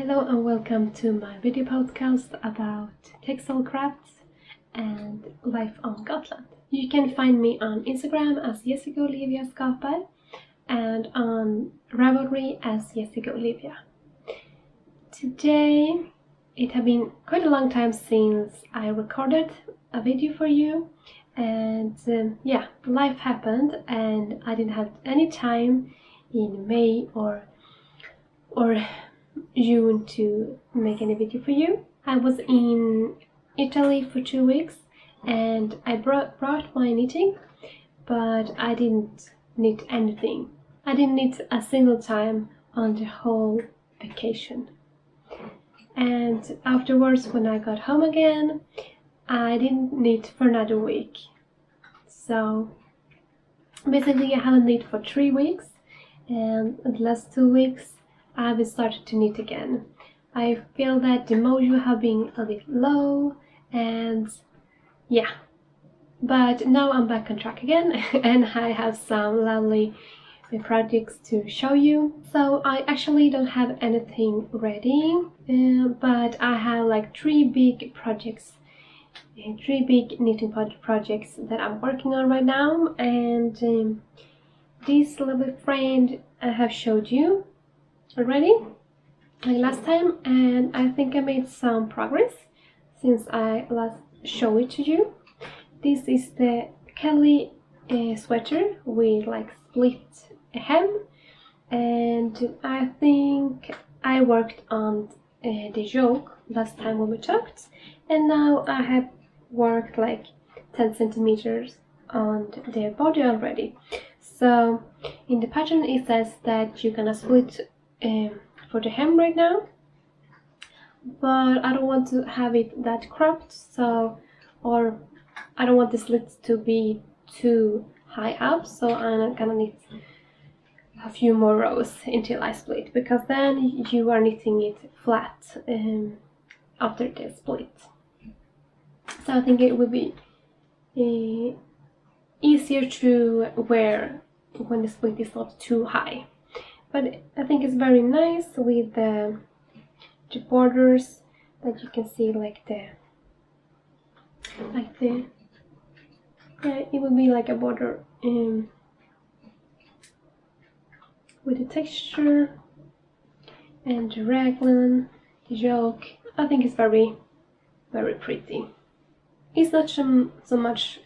Hello and welcome to my video podcast about textile crafts and life on Gotland. You can find me on Instagram as Jessica Olivia Skapar and on Ravelry as Jessica Olivia. Today, it has been quite a long time since I recorded a video for you, and life happened and I didn't have any time in May or June to make any video for you. I was in Italy for 2 weeks and I brought my knitting, but I didn't knit anything. I didn't knit a single time on the whole vacation. And afterwards, when I got home again, I didn't knit for another week. So basically I haven't knit for 3 weeks, and the last 2 weeks I've started to knit again. I feel that the mojo have been a bit low, and but now I'm back on track again and I have some lovely projects to show you. So I actually don't have anything ready, but I have like 3 big projects, 3 big knitting projects that I'm working on right now, and this lovely friend I have showed you already like last time, and I think I made some progress since I last showed it to you. This is the Kelly sweater with like split hem, and I think I worked on the yoke last time when we talked, and now I have worked like 10 centimeters on the body already. So in the pattern it says that you're gonna split for the hem right now, but I don't want to have it that cropped, or I don't want the slits to be too high up, so I'm gonna knit a few more rows until I split, because then you are knitting it flat after the split. So I think it would be easier to wear when the split is not too high. But I think it's very nice with the borders that you can see, it would be like a border with the texture and the raglan, the yoke. I think it's very, very pretty. It's not so much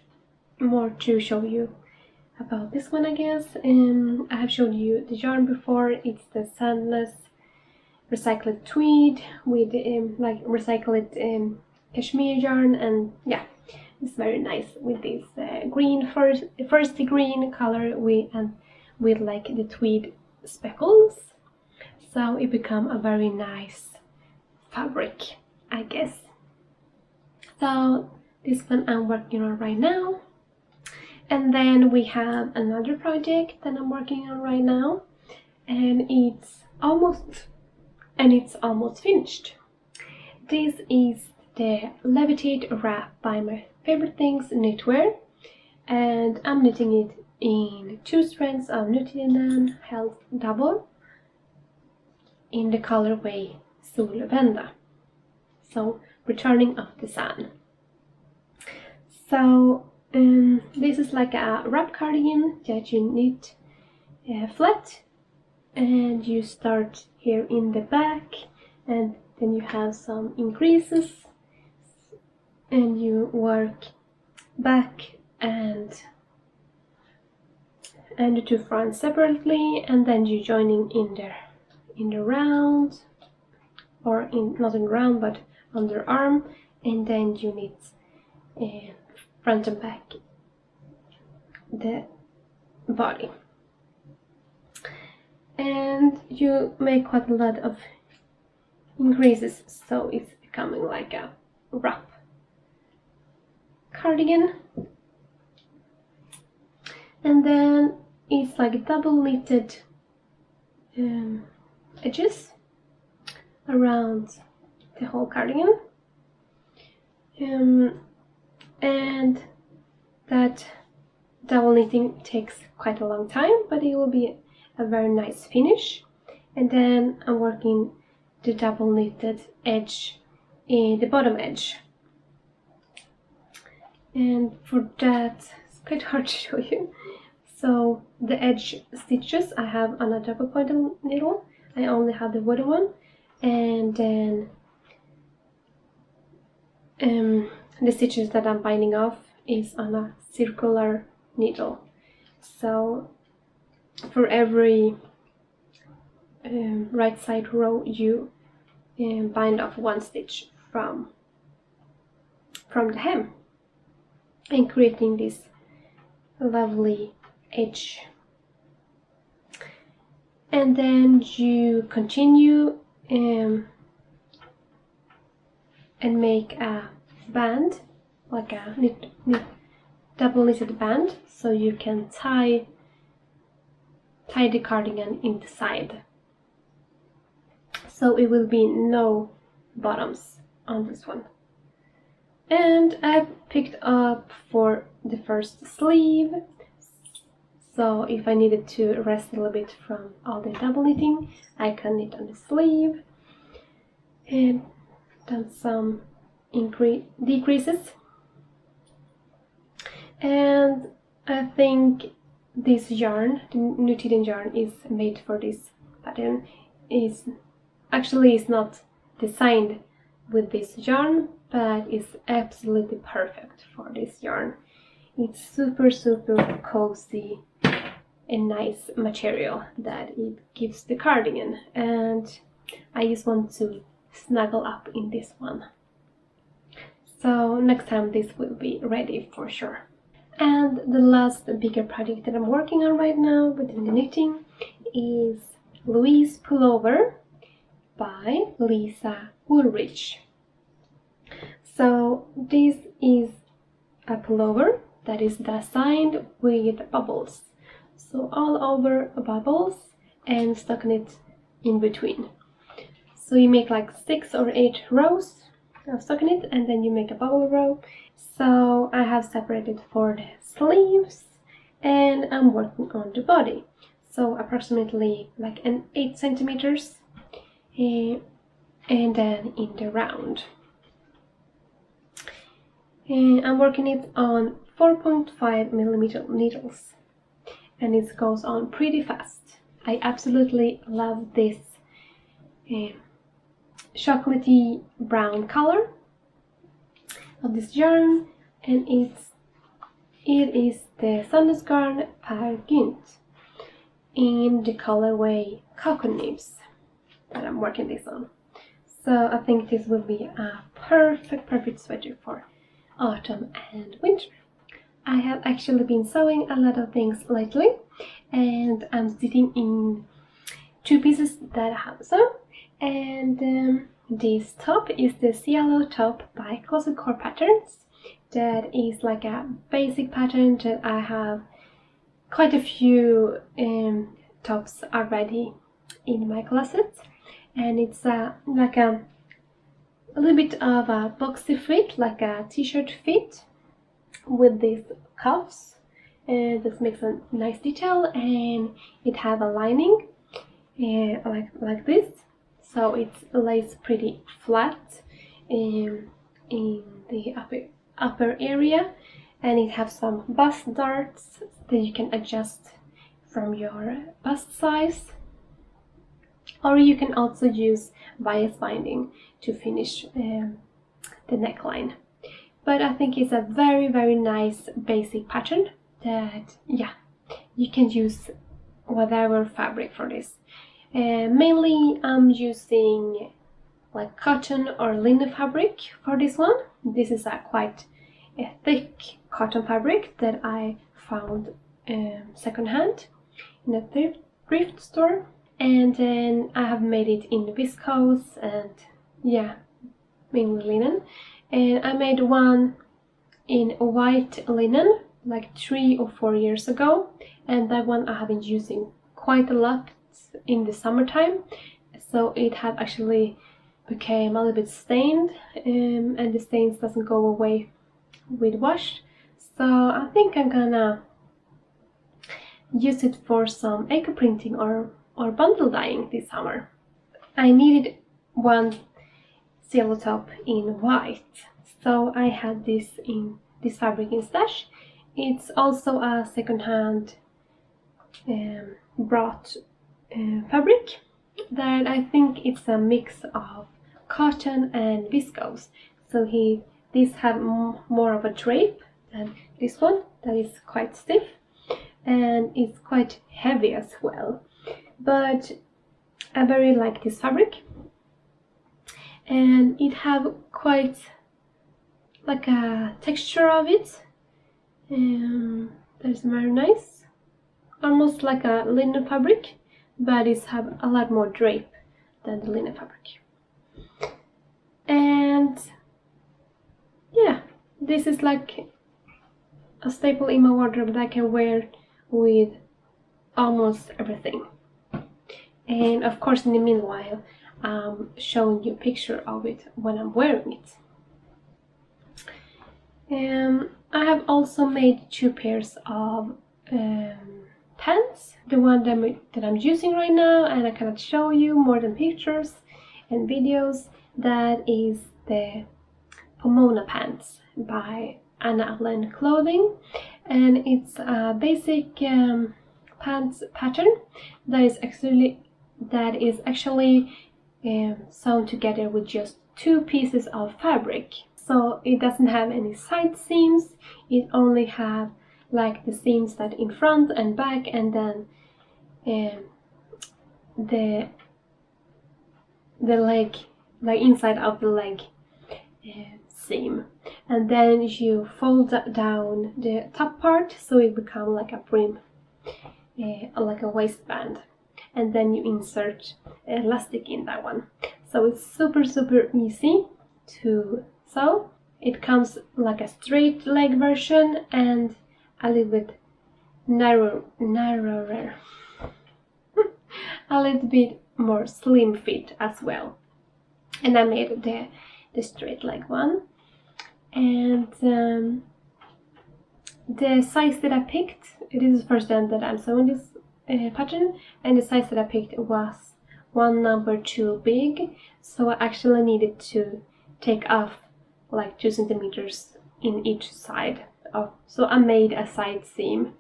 more to show you about this one, I guess. I have showed you the yarn before. It's the Sandless recycled tweed with like recycled cashmere yarn, and yeah, it's very nice with this green first green color with like the tweed speckles, so it become a very nice fabric, I guess. So this one I'm working on right now. And then we have another project that I'm working on right now, and it's almost finished. This is the Levitate wrap by My Favorite Things Knitwear, and I'm knitting it in 2 strands of Nutiden held double in the colorway Solvända, so returning of the sun. So this is like a wrap cardigan that you knit flat, and you start here in the back, and then you have some increases, and you work back and the 2 fronts separately, and then you joining in the round, or not in round but underarm, and then you knit front and back the body, and you make quite a lot of increases, so it's becoming like a wrap cardigan. And then it's like double knitted edges around the whole cardigan, and that double knitting takes quite a long time, but it will be a very nice finish. And then I'm working the double knitted edge in the bottom edge. And for that, it's quite hard to show you. So the edge stitches I have on a double pointed needle. I only have the wooden one, and then the stitches that I'm binding off is on a circular needle. So for every right side row you bind off one stitch from the hem, and creating this lovely edge. And then you continue and make a band, like a double knitted band, so you can tie the cardigan in the side. So it will be no bottoms on this one. And I picked up for the first sleeve, so if I needed to rest a little bit from all the double knitting, I can knit on the sleeve, and done some decreases. And I think this yarn, the Nutiden yarn, is made for this pattern. It's not designed with this yarn, but it's absolutely perfect for this yarn. It's super cozy and nice material that it gives the cardigan, and I just want to snuggle up in this one. So next time this will be ready for sure. And the last bigger project that I'm working on right now within the knitting is Louise Pullover by Lisa Woolrich. So this is a pullover that is designed with bubbles. So all over bubbles and stockinette in between. So you make like 6 or 8 rows of stockinette, and then you make a bubble row. So I have separated for the sleeves, and I'm working on the body. So approximately like an 8 centimeters, and then in the round. And I'm working it on 4.5 millimeter needles, and it goes on pretty fast. I absolutely love this chocolatey brown color of this yarn, and it is the Sandnesgarn Per Gynt in the colorway Cocoa Nibs that I'm working this on. So I think this will be a perfect sweater for autumn and winter. I have actually been sewing a lot of things lately, and I'm sitting in 2 pieces that I have sewn. And this top is the Cielo top by Closet Core Patterns. That is like a basic pattern that I have quite a few tops already in my closet, and it's like a little bit of a boxy fit, like a t-shirt fit, with these cuffs. This makes a nice detail, and it have a lining like this, so it lays pretty flat in the upper area, and it has some bust darts that you can adjust from your bust size, or you can also use bias binding to finish the neckline. But I think it's a very nice basic pattern that, yeah, you can use whatever fabric for this. Mainly I'm using like cotton or linen fabric for this one. This is a quite thick cotton fabric that I found secondhand in a thrift store, and then I have made it in viscose and, yeah, mainly linen. And I made one in white linen like 3 or 4 years ago, and that one I have been using quite a lot in the summertime, so it had actually became a little bit stained, and the stains doesn't go away with wash. So I think I'm gonna use it for some eco printing or bundle dyeing this summer. I needed one silver top in white. So I had this fabric in stash. It's also a second-hand brought fabric that I think it's a mix of cotton and viscose. So these have more of a drape than this one that is quite stiff, and it's quite heavy as well. But I very like this fabric, and it have quite like a texture of it. That's very nice, almost like a linen fabric, but it's have a lot more drape than the linen fabric. And yeah, this is like a staple in my wardrobe that I can wear with almost everything. And of course, in the meanwhile, I'm showing you a picture of it when I'm wearing it. I have also made 2 pairs of pants. The one that I'm using right now, and I cannot show you more than pictures and videos, that is the Pomona pants by Anna Allen Clothing, and it's a basic pants pattern that is actually sewn together with just 2 pieces of fabric. So it doesn't have any side seams, it only have like the seams that in front and back, and then the leg, like inside of the leg seam, and then you fold down the top part so it becomes like a brim, like a waistband, and then you insert elastic in that one. So it's super easy to sew. It comes like a straight leg version and a little bit narrower a little bit more slim fit as well. And I made the straight leg one, and the size that I picked, it is the first time that I'm sewing this pattern, and the size that I picked was 1 number too big, so I actually needed to take off like 2 centimeters in each side. So I made a side seam,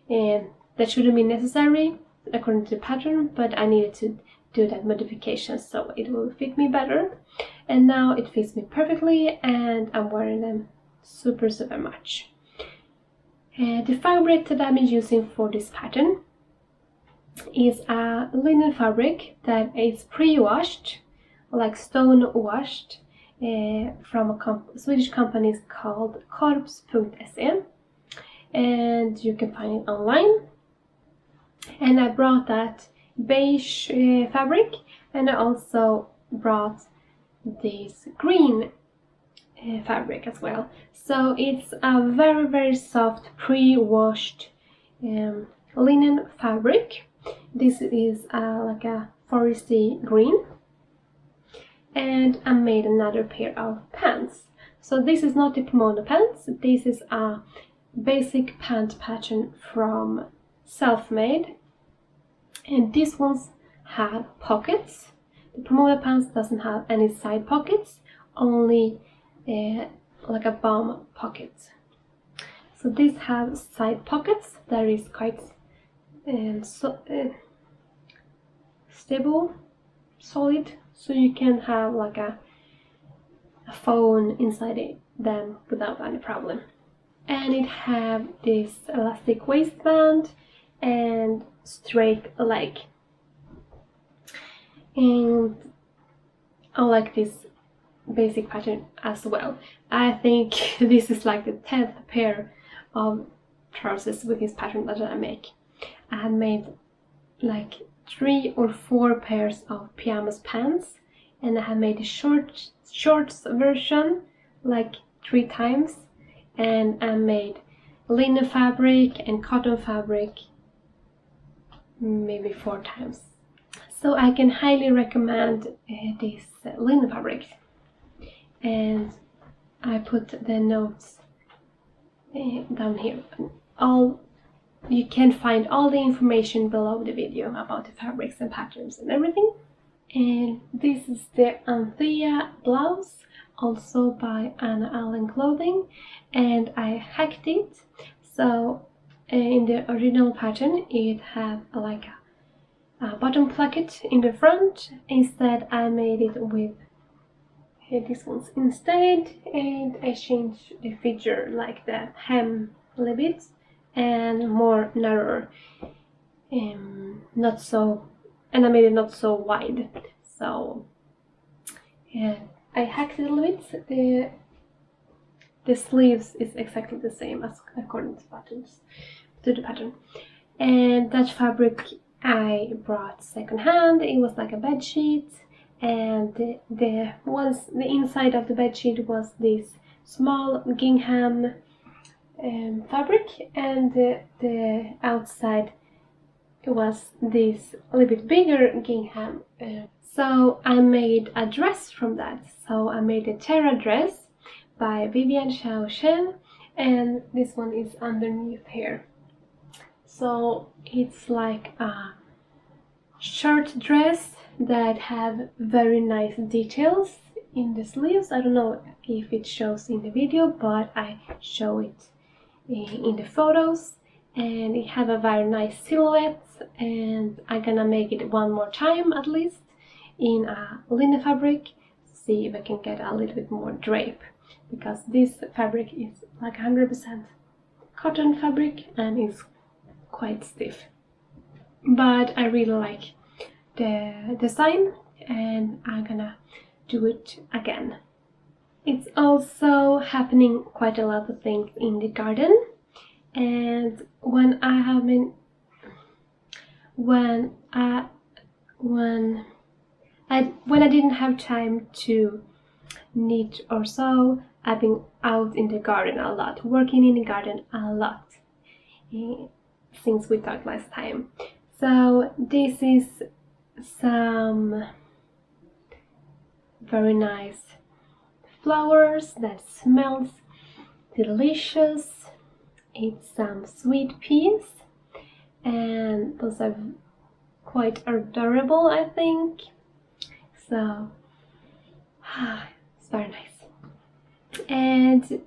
and that shouldn't be necessary according to the pattern, but I needed to do that modification so it will fit me better. And now it fits me perfectly, and I'm wearing them super much. The fabric that I'm using for this pattern is a linen fabric that is pre-washed, like stone washed, from a Swedish company called Korps.se, and you can find it online. And I brought that beige fabric, and I also brought this green fabric as well. So it's a very soft pre-washed linen fabric. This is like a foresty green, and I made another pair of pants. So this is not the Pomona pants, this is a basic pant pattern from Selfmade, and these ones have pockets. The Pomona pants doesn't have any side pockets, only like a bum pocket. So these have side pockets that is quite stable, solid, so you can have like a phone inside them without any problem. And it have this elastic waistband and straight leg. And I like this basic pattern as well. I think this is like the 10th pair of trousers with this pattern that I make. I had made like 3 or 4 pairs of pyjamas pants, and I have made a shorts version like 3 times, and I made linen fabric and cotton fabric maybe 4 times. So I can highly recommend this linen fabric, and I put the notes down here. You can find all the information below the video about the fabrics and patterns and everything. And this is the Anthea blouse, also by Anna Allen Clothing, and I hacked it. So in the original pattern it had like a bottom placket in the front. Instead I made it with these ones instead, and I changed the feature, like the hem a little bit, and more narrower, not so, and I made it not so wide. So yeah, I hacked it a little bit. The sleeves is exactly the same as according to the pattern. And that fabric I brought secondhand. It was like a bed sheet, and the inside of the bed sheet was this small gingham fabric, and the outside was this a little bit bigger gingham. So I made a dress from that. So I made a Terra dress by Vivian Xiao Shen, and this one is underneath here. So it's like a short dress that have very nice details in the sleeves. I don't know if it shows in the video, but I show it in the photos, and it have a very nice silhouette. And I'm gonna make it one more time at least in a linen fabric, see if I can get a little bit more drape, because this fabric is like 100% cotton fabric and is quite stiff. But I really like the design, and I'm gonna do it again. It's also happening quite a lot of things in the garden, and when I didn't have time to knit or sew, I've been out in the garden a lot, working in the garden a lot, since we talked last time. So this is some very nice flowers that smells delicious. It's some sweet peas, and those are quite adorable, I think. So it's very nice. And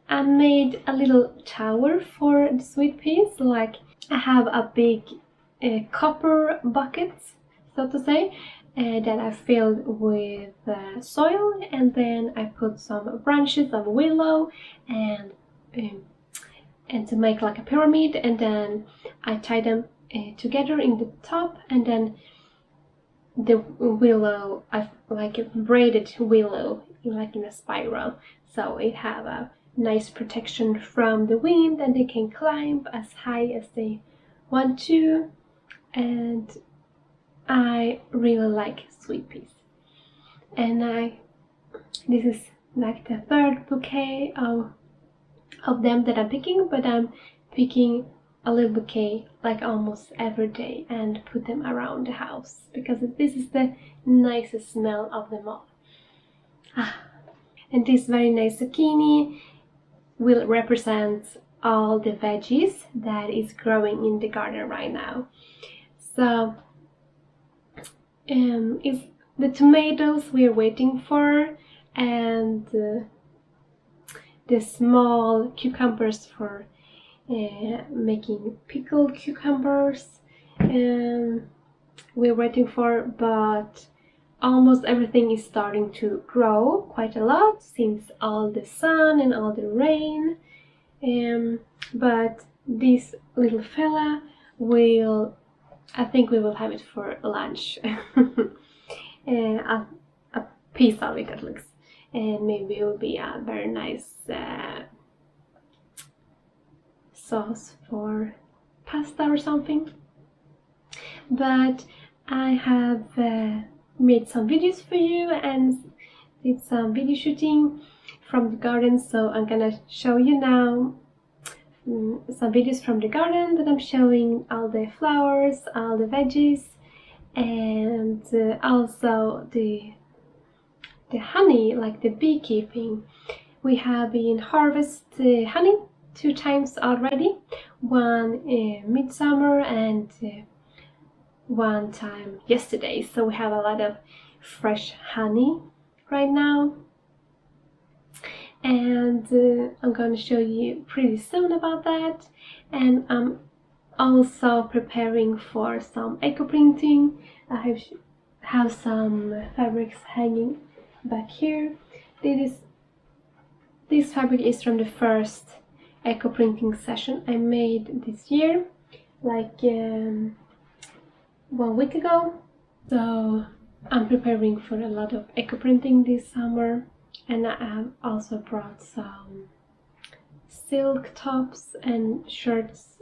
I made a little tower for the sweet peas. Like, I have a big copper bucket, so to say, that I filled with soil, and then I put some branches of willow and to make like a pyramid, and then I tie them together in the top, and then the willow, I like braided willow, like in a spiral, so it have a nice protection from the wind, and they can climb as high as they want to. And I really like sweet peas, and this is like the third bouquet of them that I'm picking, but I'm picking a little bouquet like almost every day and put them around the house, because this is the nicest smell of them all. And this very nice zucchini will represent all the veggies that is growing in the garden right now. So it's the tomatoes we're waiting for, and the small cucumbers for making pickled cucumbers we're waiting for, but almost everything is starting to grow quite a lot since all the sun and all the rain. But this little fella I think we will have it for lunch. A piece of it at least, and maybe it will be a very nice sauce for pasta or something. But I have made some videos for you and did some video shooting from the garden, so I'm gonna show you now some videos from the garden that I'm showing all the flowers, all the veggies, and also the honey, like the beekeeping. We have been harvest honey 2 times already, one midsummer and one time yesterday, so we have a lot of fresh honey right now, and I'm going to show you pretty soon about that. And I'm also preparing for some eco printing. I have some fabrics hanging back here. This fabric is from the first eco printing session I made this year, like 1 week ago. So I'm preparing for a lot of eco printing this summer, and I have also brought some silk tops and shirts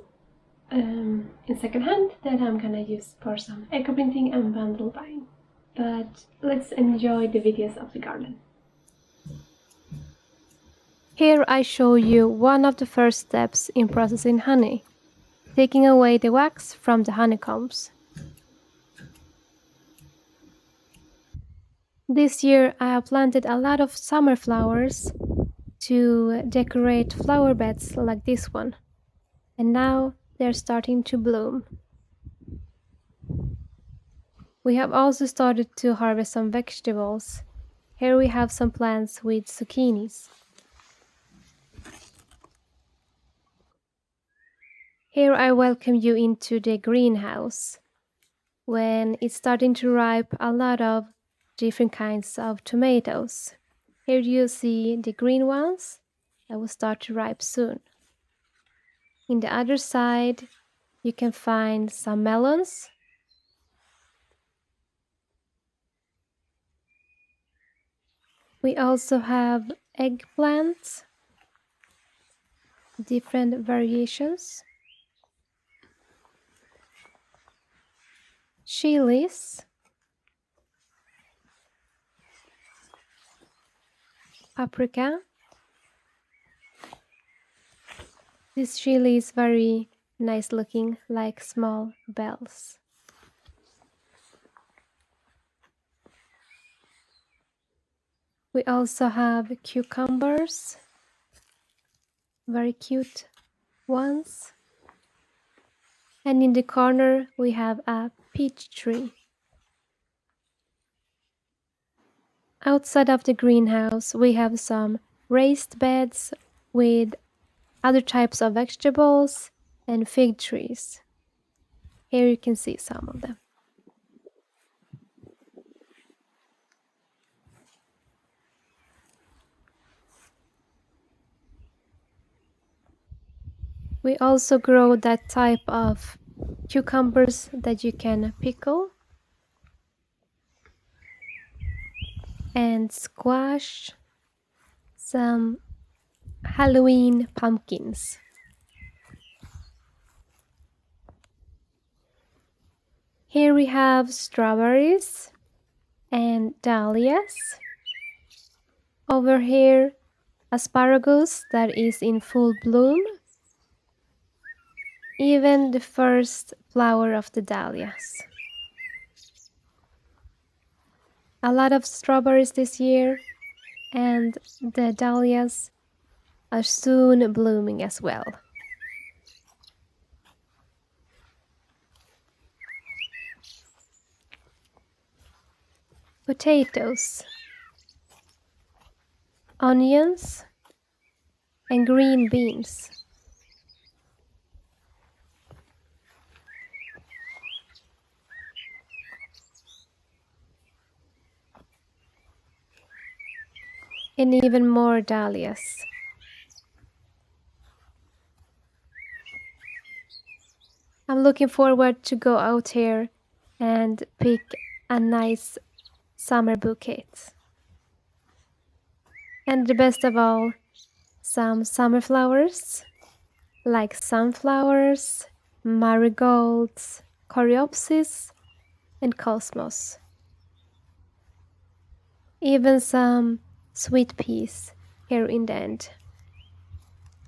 in secondhand that I'm gonna use for some eco printing and bundle buying. But let's enjoy the videos of the garden. Here I show you one of the first steps in processing honey, taking away the wax from the honeycombs. This year I have planted a lot of summer flowers to decorate flower beds like this one, and now they're starting to bloom. We have also started to harvest some vegetables. Here we have some plants with zucchinis. Here I welcome you into the greenhouse. When it's starting to ripe a lot of different kinds of tomatoes. Here you see the green ones that will start to ripe soon. In the other side you can find some melons. We also have eggplants, different variations, chilies, paprika. This chili is very nice looking, like small bells. We also have cucumbers, very cute ones. And in the corner we have a peach tree. Outside of the greenhouse we have some raised beds with other types of vegetables and fig trees. Here you can see some of them. We also grow that type of cucumbers that you can pickle, and squash, some Halloween pumpkins. Here we have strawberries and dahlias. Over here, asparagus that is in full bloom. Even the first flower of the dahlias. A lot of strawberries this year, and the dahlias are soon blooming as well. Potatoes, onions, and green beans. And even more dahlias. I'm looking forward to go out here and pick a nice summer bouquet. And the best of all, some summer flowers like sunflowers, marigolds, coreopsis, and cosmos. Even some sweet peas here in the end.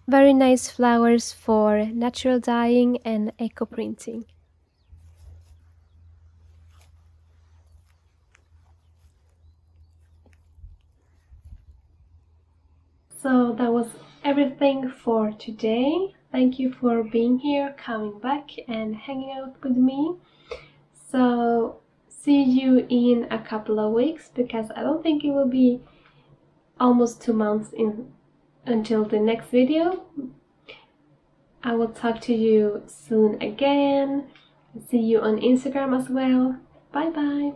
Very nice flowers for natural dyeing and eco printing. So that was everything for today. Thank you for being here, coming back and hanging out with me. So see you in a couple of weeks, because I don't think it will be almost 2 months until the next video. I will talk to you soon again. See you on Instagram as well. Bye bye.